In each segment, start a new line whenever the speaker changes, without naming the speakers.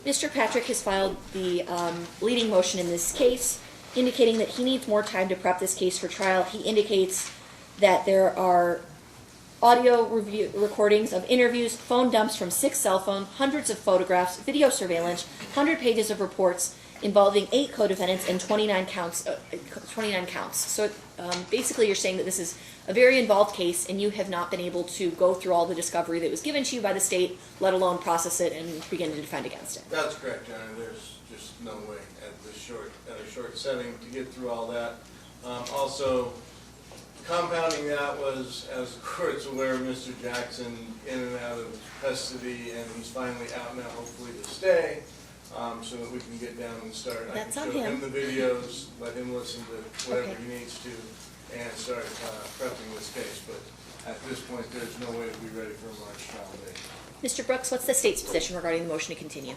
Mr. Patrick has filed the leading motion in this case, indicating that he needs more time to prep this case for trial. He indicates that there are audio recordings of interviews, phone dumps from 6 cell phones, hundreds of photographs, video surveillance, 100 pages of reports involving 8 co-defendants and 29 counts. So basically you're saying that this is a very involved case and you have not been able to go through all the discovery that was given to you by the state, let alone process it and begin to defend against it.
That's correct, John. There's just no way at a short setting to get through all that. Also, compounding that was, as the court's aware, Mr. Jackson in and out of custody, and he's finally out now, hopefully to stay, so that we can get down and start.
That's
I
on
can show
him.
him the videos, let him listen to whatever
Okay.
he needs to, and start prepping this case. But at this point, there's no way to be ready for a March trial date.
Mr. Brooks, what's the state's position regarding the motion to continue?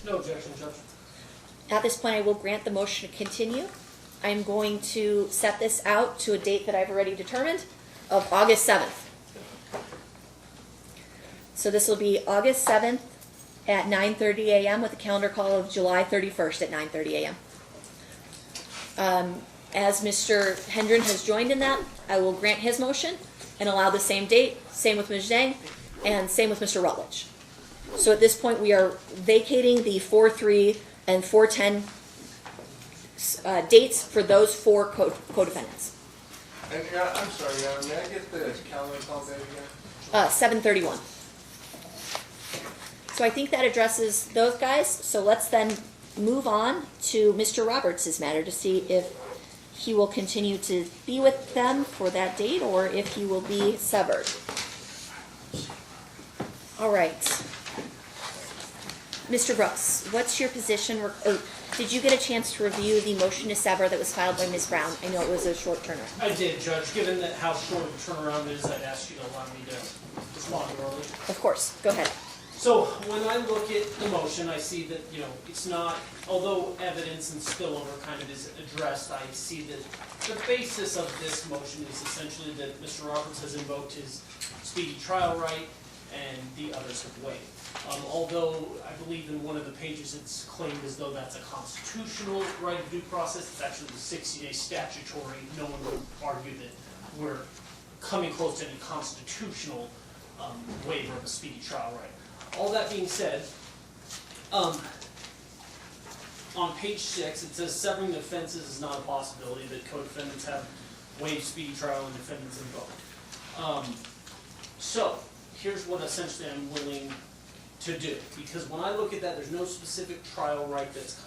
No objection, Judge.
At this point, I will grant the motion to continue. I'm going to set this out to a date that I've already determined of August 7th. So this will be August 7th at 9:30 a.m. with a calendar call of July 31st at 9:30 a.m. As Mr. Hendron has joined in that, I will grant his motion and allow the same date, same with Ms. Zhang, and same with Mr. Rutledge. So at this point, we are vacating the 4-3 and 4-10 dates for those 4 co-defendants.
And I'm sorry, may I get the calendar call date again?
7:31. So I think that addresses those guys. So let's then move on to Mr. Roberts' matter to see if he will continue to be with them for that date or if he will be severed. All right. Mr. Brooks, what's your position, or did you get a chance to review the motion to sever that was filed by Ms. Brown? I know it was a short turnaround.
I did, Judge. Given that how short of a turnaround it is, I'd ask you to allow me to respond early.
Of course, go ahead.
So when I look at the motion, I see that, it's not, although evidence and spillover kind of is addressed, I see that the basis of this motion is essentially that Mr. Roberts has invoked his speedy trial right and the others have waived. Although I believe in one of the pages it's claimed as though that's a constitutional right of due process, it's actually the 60-day statutory. No one would argue that we're coming close to any constitutional waiver of a speedy trial right. All that being said, on page 6 it says severing the offenses is not a possibility, that co-defendants have waived speedy trial and defendants invoked. So here's what essentially I'm willing to do, because when I look at that, there's no specific trial right that's,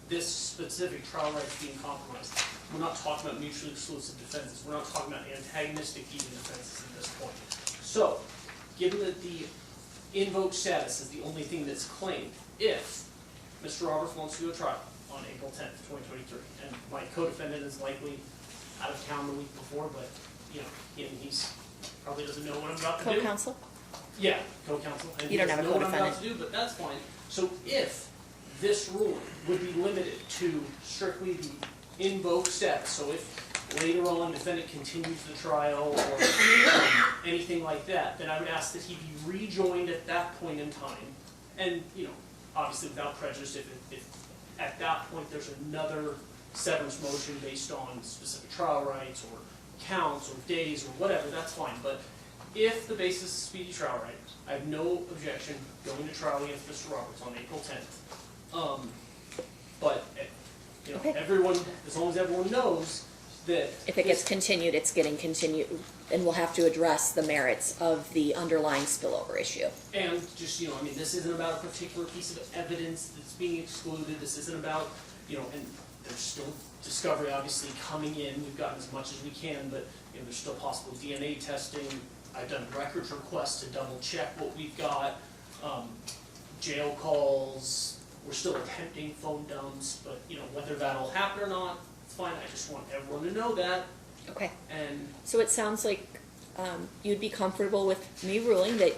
this specific trial right is being compromised. We're not talking about mutually exclusive defenses. We're not talking about antagonistic even defenses at this point. So, given that the invoked status is the only thing that's claimed, if Mr. Roberts wants to go to trial on April 10th, 2023, and my co-defendant is likely out of town the week before, but, he's probably doesn't know what I'm about to do.
Co-counsel?
Yeah, co-counsel. And
You don't have a
know what I'm about
co-defendant.
to do, but that's fine. So if this ruling would be limited to strictly the invoked status, so if later on defendant continues the trial or anything like that, then I would ask that he be rejoined at that point in time. And, obviously without prejudice, if at that point there's another severance motion based on specific trial rights or counts or days or whatever, that's fine. But if the basis is speedy trial right, I have no objection going to trial against Mr. Roberts on April 10th. But,
Okay.
everyone, as long as everyone knows that
If it gets continued, it's getting continued, and we'll have to address the merits of the underlying spillover issue.
and just, this isn't about a particular piece of evidence that's being excluded. This isn't about, and there's still discovery obviously coming in. We've gotten as much as we can, but, there's still possible DNA testing. I've done records requests to double check what we've got, jail calls, we're still attempting phone dumps, but whether that'll happen or not, it's fine. I just want everyone to know that.
Okay.
And
So it sounds like you'd be comfortable with me ruling that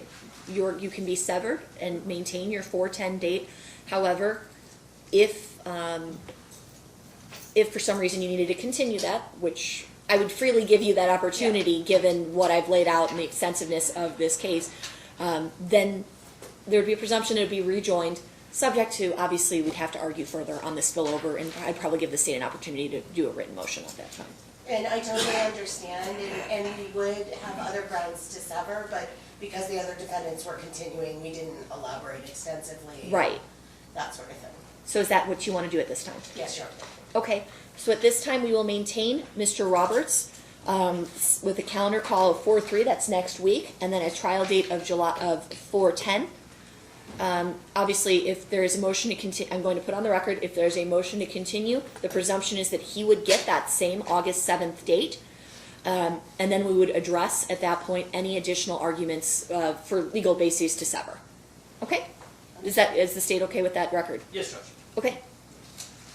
you can be severed and maintain your 4/10 date. However, if for some reason you needed to continue that, which I would freely give you that opportunity given what I've laid out and the extensiveness of this case, then there would be a presumption it would be rejoined subject to, obviously, we'd have to argue further on the spillover, and I'd probably give the state an opportunity to do a written motion at that time.
And I totally understand, and we would have other grounds to sever, but because the other defendants were continuing, we didn't elaborate extensively.
Right.
That sort of thing.
So is that what you want to do at this time?
Yes, sure.
Okay, so at this time, we will maintain Mr. Roberts with a calendar call of 4/3, that's next week, and then a trial date of July of 4/10. Obviously, if there is a motion to continue, I'm going to put on the record, if there's a motion to continue, the presumption is that he would get that same August 7th date. And then we would address at that point any additional arguments for legal bases to sever. Okay? Is the state okay with that record?
Yes, Judge.
Okay.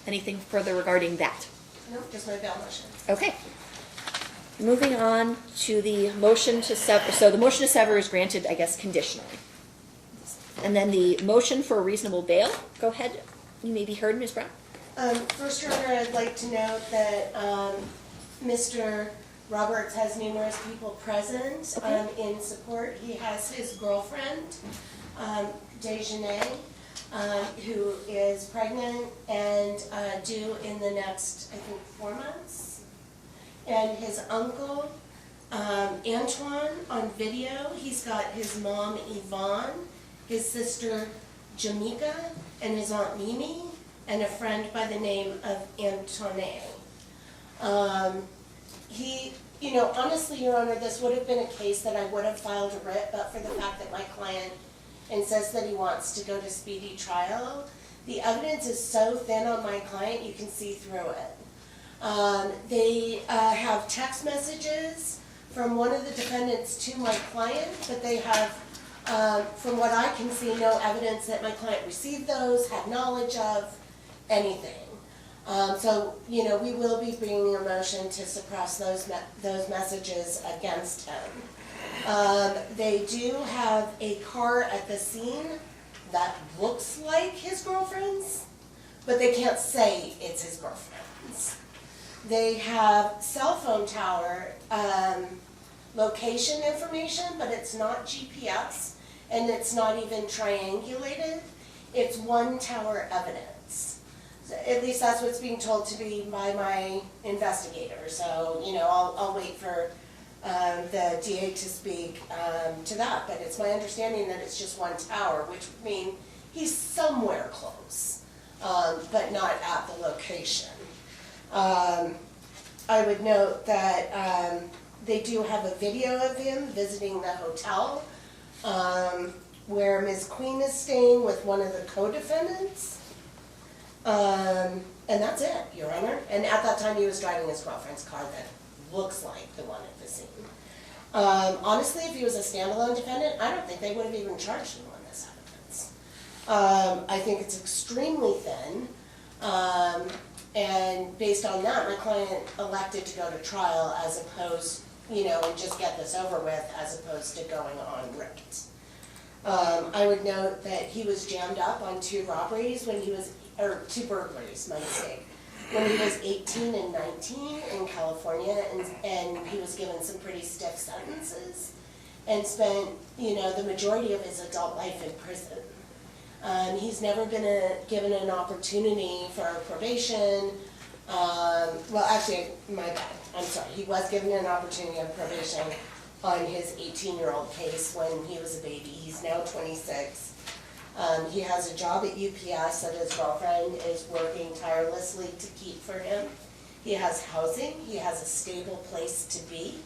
Anything further regarding that?
No, just my bail motion.
Okay. Moving on to the motion to sever. So the motion to sever is granted, I guess, conditionally. And then the motion for a reasonable bail. Go ahead. You may be heard, Ms. Brown.
First, Your Honor, I'd like to note that Mr. Roberts has numerous people present
Okay.
in support. He has his girlfriend, Denzale, who is pregnant and due in the next, I think, 4 months. And his uncle, Antoine, on video. He's got his mom, Yvonne, his sister, Jamaica, and his aunt, Mimi, and a friend by the name of Antoine. Honestly, Your Honor, this would have been a case that I would have filed a writ, but for the fact that my client insists that he wants to go to speedy trial. The evidence is so thin on my client, you can see through it. They have text messages from one of the defendants to my client, but they have, from what I can see, no evidence that my client received those, had knowledge of, anything. We will be bringing a motion to suppress those messages against him. They do have a car at the scene that looks like his girlfriend's, but they can't say it's his girlfriend's. They have cell phone tower location information, but it's not GPS, and it's not even triangulated. It's one tower evidence. At least that's what's being told to me by my investigator. So, I'll wait for the DA to speak to that. But it's my understanding that it's just one tower, which would mean he's somewhere close, but not at the location. I would note that they do have a video of him visiting the hotel where Ms. Queen is staying with one of the co-defendants. And that's it, Your Honor. And at that time, he was driving his girlfriend's car that looks like the one at the scene. Honestly, if he was a standalone defendant, I don't think they would have even charged him on this evidence. I think it's extremely thin. And based on that, my client elected to go to trial as opposed, and just get this over with, as opposed to going on writ. I would note that he was jammed up on 2 robberies or 2 burglaries, my mistake, when he was 18 and 19 in California, and he was given some pretty stiff sentences and spent, the majority of his adult life in prison. He's never been given an opportunity for probation. Well, actually, my bad. I'm sorry. He was given an opportunity of probation on his 18-year-old case when he was a baby. He's now 26. He has a job at UPS that his girlfriend is working tirelessly to keep for him. He has housing. He has a stable place to be.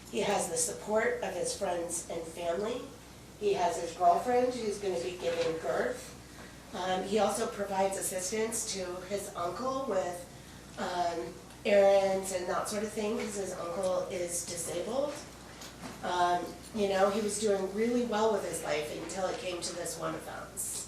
He has the support of his friends and family. He has his girlfriend who's going to be giving birth. He also provides assistance to his uncle with errands and that sort of thing because his uncle is disabled. He was doing really well with his life until it came to this one offense.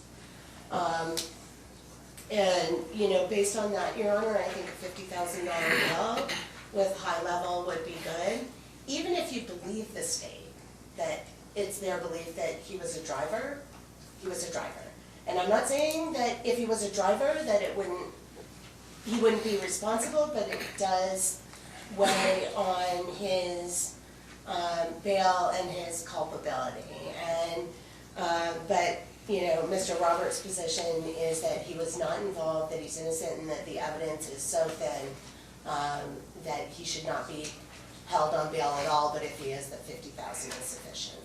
Based on that, Your Honor, I think a $50,000 bail with high level would be good. Even if you believe the state that it's their belief that he was a driver, he was a driver. And I'm not saying that if he was a driver that he wouldn't be responsible, but it does weigh on his bail and his culpability. But Mr. Roberts' position is that he was not involved, that he's innocent, and that the evidence is so thin that he should not be held on bail at all, but if he is, that $50,000 is sufficient.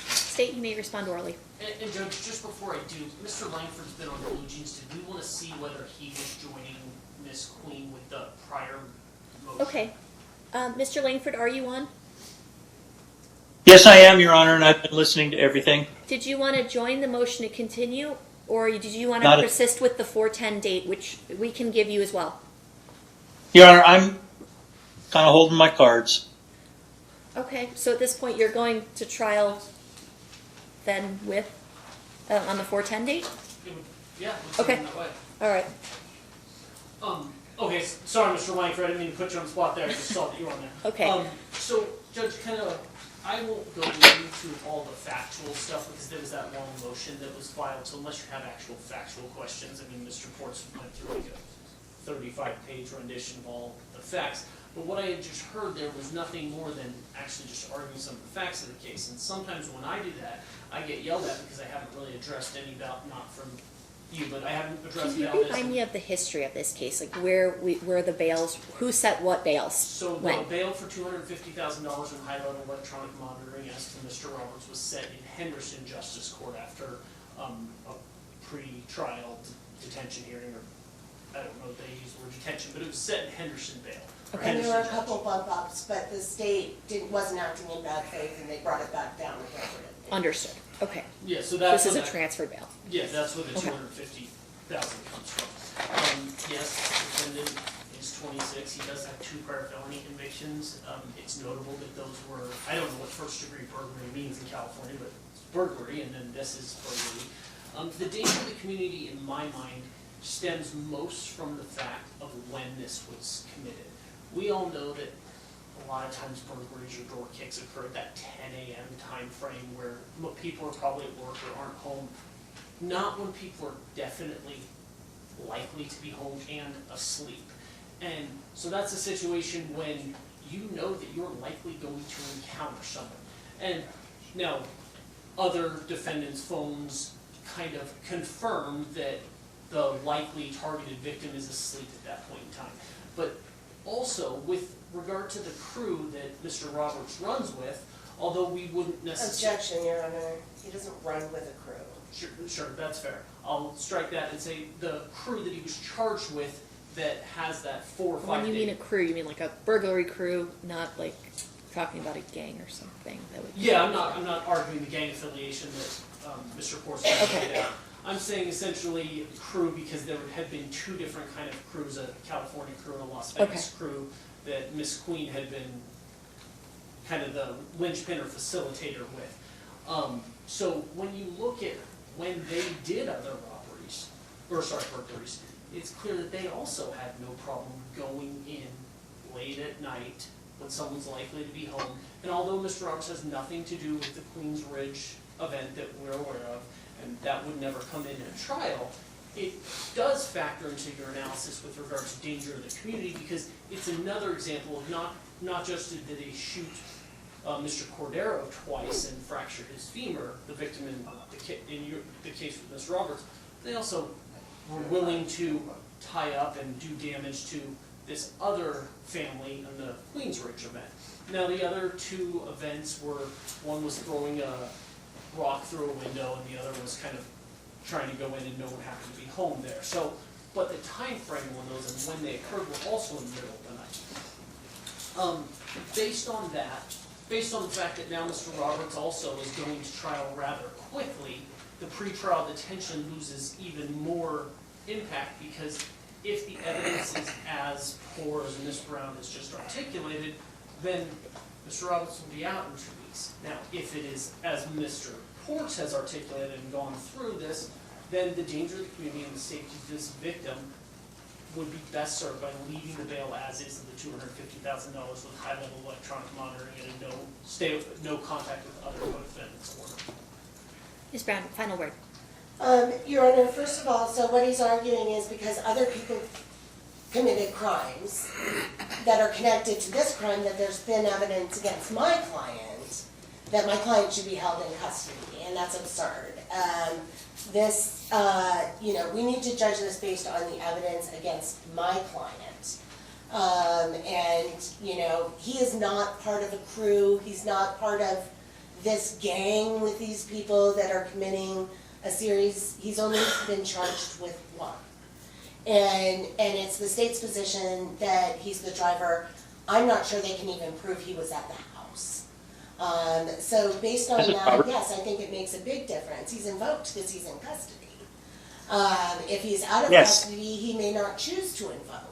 State, you may respond orally.
And Judge, just before I do, Mr. Langford's been on the Blue Jeans. Did we want to see whether he was joining Ms. Queen with the prior motion?
Okay. Mr. Langford, are you on?
Yes, I am, Your Honor, and I've been listening to everything.
Did you want to join the motion to continue, or did you want
Not
to
a-
persist with the 410 date, which we can give you as well?
Your Honor, I'm kind of holding my cards.
Okay, so at this point, you're going to trial then with, on the 410 date?
It would- Yeah, it would
Okay.
seem that way.
All right.
Okay, sorry, Mr. Langford, I didn't mean to put you on the spot there, I just saw that you were on there.
Okay.
So, Judge, I won't go into all the factual stuff because there was that long motion that was filed, so unless you have actual factual questions, I mean, Mr. Ports went through like a 35-page rendition of all the facts. But what I had just heard there was nothing more than actually just arguing some of the facts of the case. And sometimes when I do that, I get yelled at because I haven't really addressed any about, not from you, but I haven't addressed
Can you
Valdez.
remind me of the history of this case, like where the bails, who set what bails?
So the
When?
bail for $250,000 in high-level electronic monitoring as to Mr. Roberts was set in Henderson Justice Court after a pre-trial detention hearing, or I don't know if they used the word detention, but it was set in Henderson bail. or
Okay.
And there were a
Henderson
couple bump ups, but the state wasn't acting in bad faith, and they brought it back down appropriately.
Understood. Okay.
Yeah, so that's
This is a
where that-
transfer bail.
Yeah, that's where the
Okay.
$250,000 comes from. Yes, the defendant is 26, he does have 2 prior felony convictions. It's notable that those were, I don't know what first-degree burglary means in California, but it's burglary, and then this is burglary. The danger of the community, in my mind, stems most from the fact of when this was committed. We all know that a lot of times burglaries or door kicks occur at that 10 a.m. time frame where people are probably at work or aren't home. Not when people are definitely likely to be home and asleep. And so that's a situation when you know that you're likely going to encounter someone. And now, other defendants' phones kind of confirm that the likely targeted victim is asleep at that point in time. But also, with regard to the crew that Mr. Roberts runs with, although we wouldn't necessarily...
Objection, Your Honor, he doesn't run with a crew.
Sure, that's fair. I'll strike that and say the crew that he was charged with that has that 4 or 5
When you
day...
mean a crew, you mean like a burglary crew, not like talking about a gang or something that would.
Yeah, I'm not arguing the gang affiliation that Mr. Porce pointed out. I'm saying essentially crew because there had been 2 different kind of crews, a California crew and a Las Vegas crew, that Miss Queen had been kind of the linchpin or facilitator with. So when you look at when they did other burglaries, it's clear that they also had no problem going in late at night when someone's likely to be home. And although Mr. Roberts has nothing to do with the Queens Ridge event that we're aware of, and that would never come in a trial, it does factor into your analysis with regard to danger of the community because it's another example of not just did they shoot Mr. Cordero twice and fracture his femur, the victim in the case with Ms. Roberts, they also were willing to tie up and do damage to this other family in the Queens Ridge event. Now the other 2 events were, one was throwing a rock through a window and the other was kind of trying to go in and no one happened to be home there. So, but the time frame on those and when they occurred were also in the middle of the night. Based on the fact that now Mr. Roberts also is going to trial rather quickly, the pretrial detention loses even more impact because if the evidence is as poor as Ms. Brown has just articulated, then Mr. Roberts will be out in 2 weeks. Now, if it is as Mr. Ports has articulated and gone through this, then the danger of the community and the safety of this victim would be best served by leaving the bail as is of the $250,000 with high-level electronic monitoring and no contact with other co-defendants order.
Ms. Brown, final word.
Your Honor, first of all, so what he's arguing is because other people committed crimes that are connected to this crime, that there's been evidence against my client, that my client should be held in custody, and that's absurd. We need to judge this based on the evidence against my client. He is not part of a crew, he's not part of this gang with these people that are committing a series, he's only been charged with one. And it's the state's position that he's the driver. I'm not sure they can even prove he was at the house. So based on that, yes, I think it makes a big difference. He's invoked because he's in custody. If he's out of custody, he may not choose to invoke.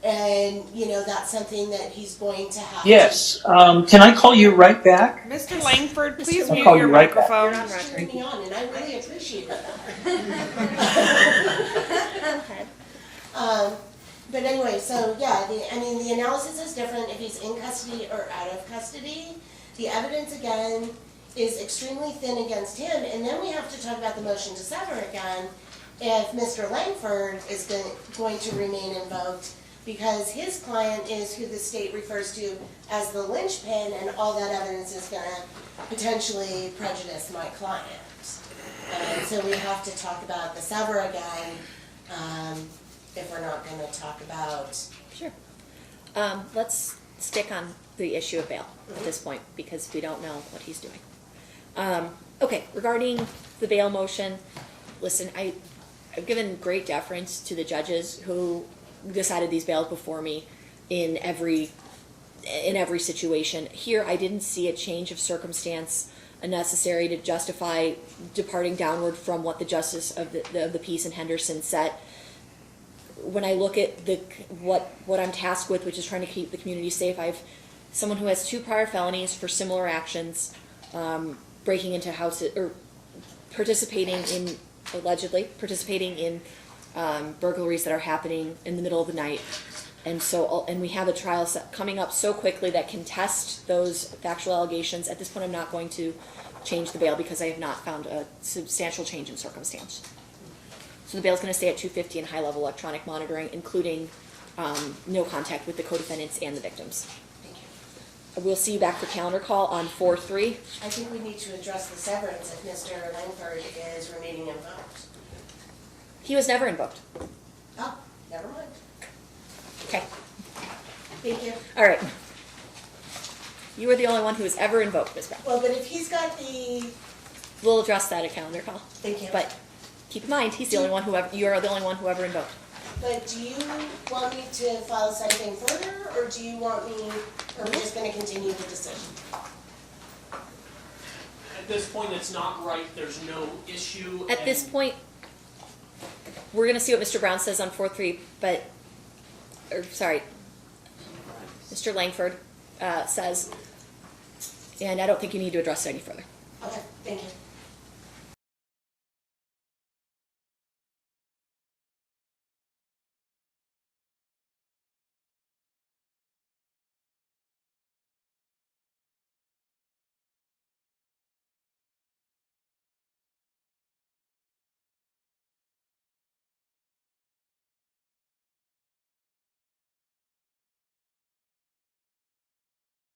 And, that's something that he's going to have
Yes. Can I call you right back?
Mr. Langford, please
I'll
mute
call
your
you right back.
microphone.
You're on
to turn me on, and I really appreciate that. But anyway, so yeah, the analysis is different if he's in custody or out of custody. The evidence, again, is extremely thin against him, and then we have to talk about the motion to sever again if Mr. Langford is going to remain invoked, because his client is who the state refers to as the linchpin, and all that evidence is going to potentially prejudice my client. So we have to talk about the sever again, if we're not going to talk about...
Sure. Let's stick on the issue of bail at this point, because we don't know what he's doing. Okay, regarding the bail motion, listen, I've given great deference to the judges who decided these bails before me in every situation. Here, I didn't see a change of circumstance necessary to justify departing downward from what the justice of the peace in Henderson set. When I look at what I'm tasked with, which is trying to keep the community safe, I've someone who has 2 prior felonies for similar actions, breaking into houses or allegedly participating in burglaries that are happening in the middle of the night, and we have a trial coming up so quickly that can test those factual allegations. At this point, I'm not going to change the bail because I have not found a substantial change in circumstance. So the bail is going to stay at $250 in high-level electronic monitoring, including no contact with the co-defendants and the victims.
Thank you.
We'll see you back for calendar call on 4/3.
I think we need to address the severance if Mr. Langford is remaining invoked.
He was never invoked.
Oh, never mind.
Okay.
Thank you.
All right. You are the only one who was ever invoked, Ms. Brown.
Well, but if he's got the...
We'll address that at calendar call.
Thank you.
But keep in mind, you are the only one who ever invoked.
But do you want me to file something further, or do you want me, or are we just going to continue the decision?
At this point, it's not right, there's no issue.
At this point, we're going to see what Mr. Brown says on 4/3, Mr. Langford says, and I don't think you need to address it any further.
Okay, thank you.